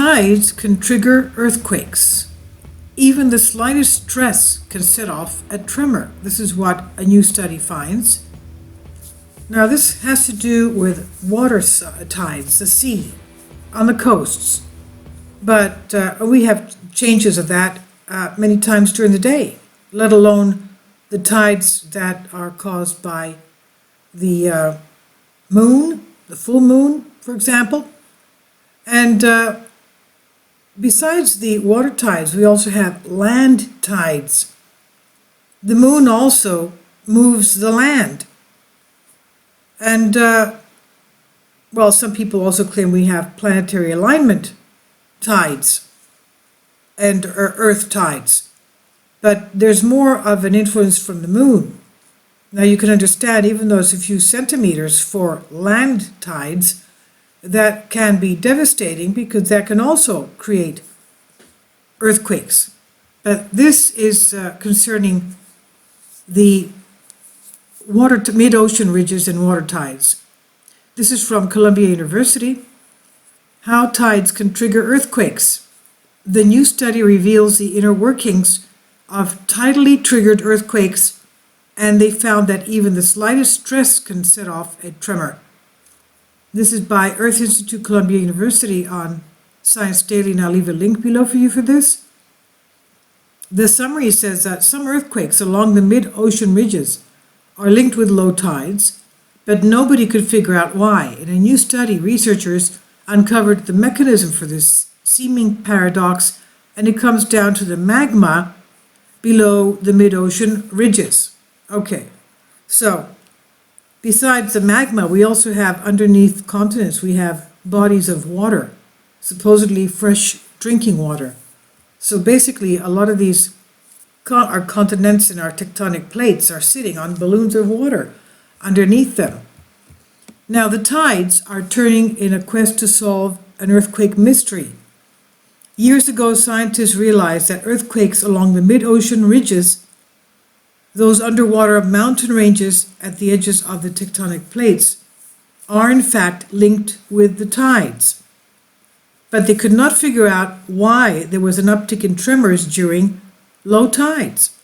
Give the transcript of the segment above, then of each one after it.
tides can trigger earthquakes. Even the slightest stress can set off a tremor. This is what a new study finds. Now, this has to do with water tides, the sea, on the coasts. But we have changes of that many times during the day, let alone the tides that are caused by the moon, the full moon, for example. And besides the water tides, we also have land tides. The moon also moves the land. And, well, some people also claim we have planetary alignment tides and earth tides. But there's more of an influence from the moon. Now you can understand, even though it's a few centimeters for land tides, that can be devastating because that can also create earthquakes. But this is concerning the mid-ocean ridges and water tides. This is from Columbia University. How tides can trigger earthquakes. The new study reveals the inner workings of tidally triggered earthquakes, and they found that even the slightest stress can set off a tremor. This is by Earth Institute Columbia University on Science Daily, and I'll leave a link below for you for this. The summary says that some earthquakes along the mid-ocean ridges are linked with low tides, but nobody could figure out why. In a new study, researchers uncovered the mechanism for this seeming paradox, and it comes down to the magma below the mid-ocean ridges. Okay, so besides the magma, we also have underneath continents, we have bodies of water, supposedly fresh drinking water. So basically, a lot of these our continents and our tectonic plates are sitting on balloons of water underneath them. Now, the tides are turning in a quest to solve an earthquake mystery. Years ago, scientists realized that earthquakes along the mid-ocean ridges, those underwater mountain ranges at the edges of the tectonic plates, are in fact linked with the tides. But they could not figure out why there was an uptick in tremors during low tides.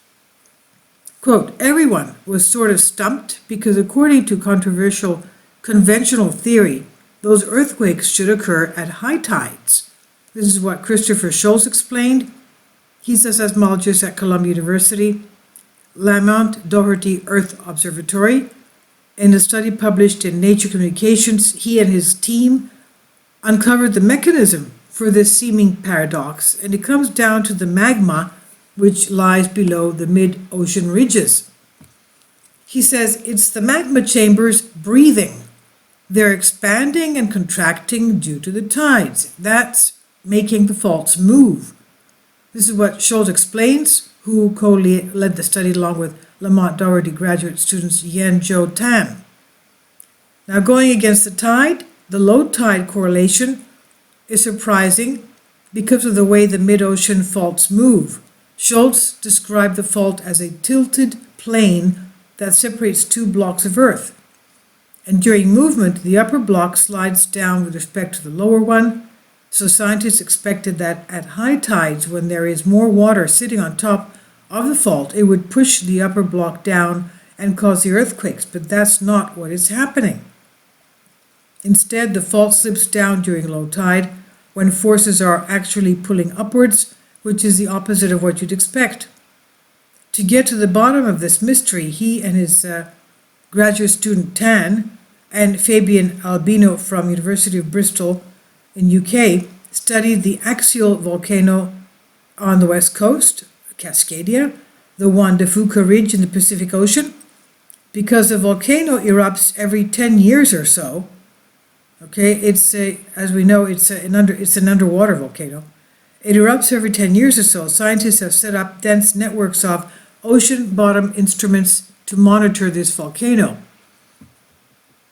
Quote, everyone was sort of stumped because according to controversial conventional theory, those earthquakes should occur at high tides. This is what Christopher Schultz explained. He's a seismologist at Columbia University, Lamont Doherty Earth Observatory. In a study published in Nature Communications, he and his team uncovered the mechanism for this seeming paradox, and it comes down to the magma which lies below the mid-ocean ridges. He says it's the magma chambers breathing. They're expanding and contracting due to the tides. That's making the faults move. This is what Schultz explains, who co-led the study along with Lamont Doherty graduate students Yen Zhou Tan. Now, going against the tide, the low tide correlation is surprising because of the way the mid-ocean faults move. Schultz described the fault as a tilted plane that separates two blocks of Earth. And during movement, the upper block slides down with respect to the lower one. So scientists expected that at high tides, when there is more water sitting on top of the fault, it would push the upper block down and cause the earthquakes. But that's not what is happening. Instead, the fault slips down during low tide when forces are actually pulling upwards, which is the opposite of what you'd expect. To get to the bottom of this mystery, he and his graduate student Tan and Fabian Albino from University of Bristol in UK studied the axial volcano on the west coast, Cascadia, the Juan de Fuca Ridge in the Pacific Ocean. Because the volcano erupts every 10 years or so, okay, as we know, it's an underwater volcano. It erupts every 10 years or so. Scientists have set up dense networks of ocean bottom instruments to monitor this volcano.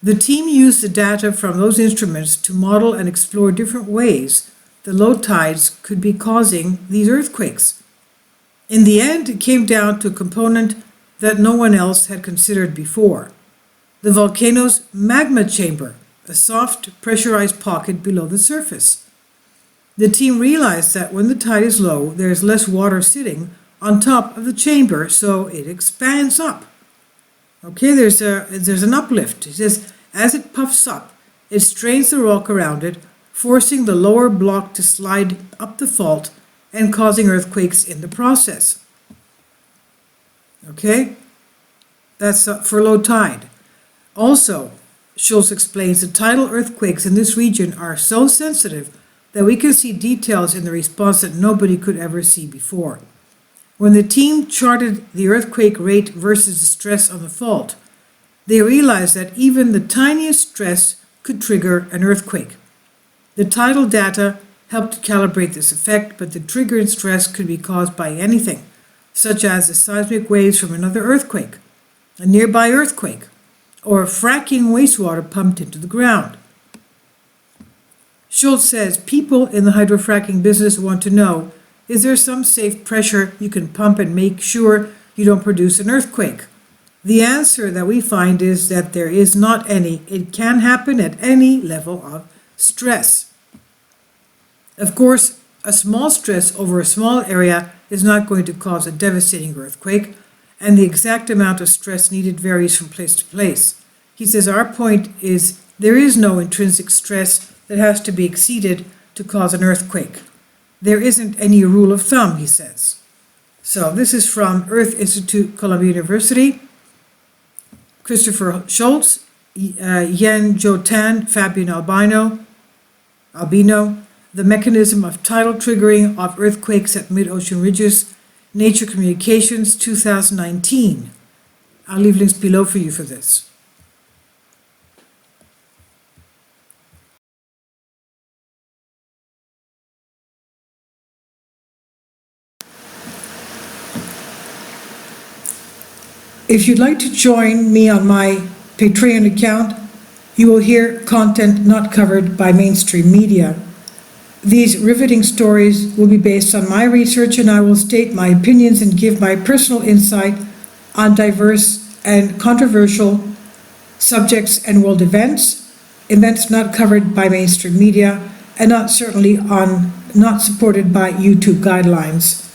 The team used the data from those instruments to model and explore different ways the low tides could be causing these earthquakes. In the end, it came down to a component that no one else had considered before: the volcano's magma chamber, a soft, pressurized pocket below the surface. The team realized that when the tide is low, there's less water sitting on top of the chamber, so it expands up. Okay, there's an uplift. It says, as it puffs up, it strains the rock around it, forcing the lower block to slide up the fault and causing earthquakes in the process. Okay, that's for low tide. Also, Schultz explains the tidal earthquakes in this region are so sensitive that we can see details in the response that nobody could ever see before. When the team charted the earthquake rate versus the stress on the fault, they realized that even the tiniest stress could trigger an earthquake. The tidal data helped to calibrate this effect, but the trigger and stress could be caused by anything, such as the seismic waves from another earthquake, a nearby earthquake, or fracking wastewater pumped into the ground. Schultz says people in the hydrofracking business want to know, is there some safe pressure you can pump and make sure you don't produce an earthquake? The answer that we find is that there is not any. It can happen at any level of stress. Of course, a small stress over a small area is not going to cause a devastating earthquake, and the exact amount of stress needed varies from place to place. He says our point is there is no intrinsic stress that has to be exceeded to cause an earthquake. There isn't any rule of thumb, he says. So this is from Earth Institute, Columbia University. Christopher Schultz, Yen Jotan, Fabian Albino, The Mechanism of Tidal Triggering of Earthquakes at Mid-Ocean Ridges, Nature Communications, 2019. I'll leave links below for you for this. If you'd like to join me on my Patreon account, you will hear content not covered by mainstream media. These riveting stories will be based on my research, and I will state my opinions and give my personal insight on diverse and controversial subjects and world events not covered by mainstream media, and not supported by YouTube guidelines.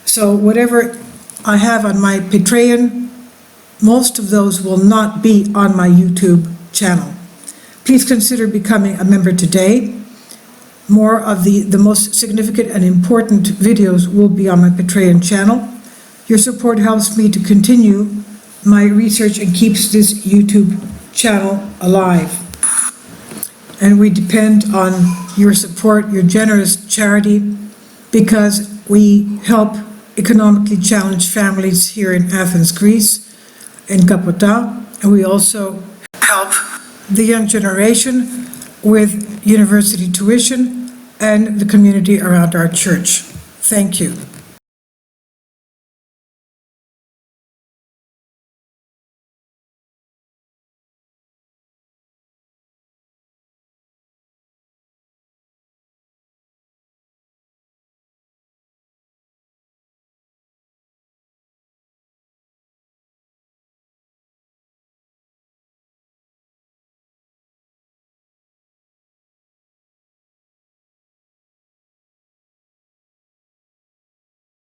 So whatever I have on my Patreon, most of those will not be on my YouTube channel. Please consider becoming a member today. More of the most significant and important videos will be on my Patreon channel. Your support helps me to continue my research and keeps this YouTube channel alive. And we depend on your support, your generous charity, because we help economically challenged families here in Athens, Greece, in Kapota, and we also help the young generation with university tuition and the community around our church. Thank you.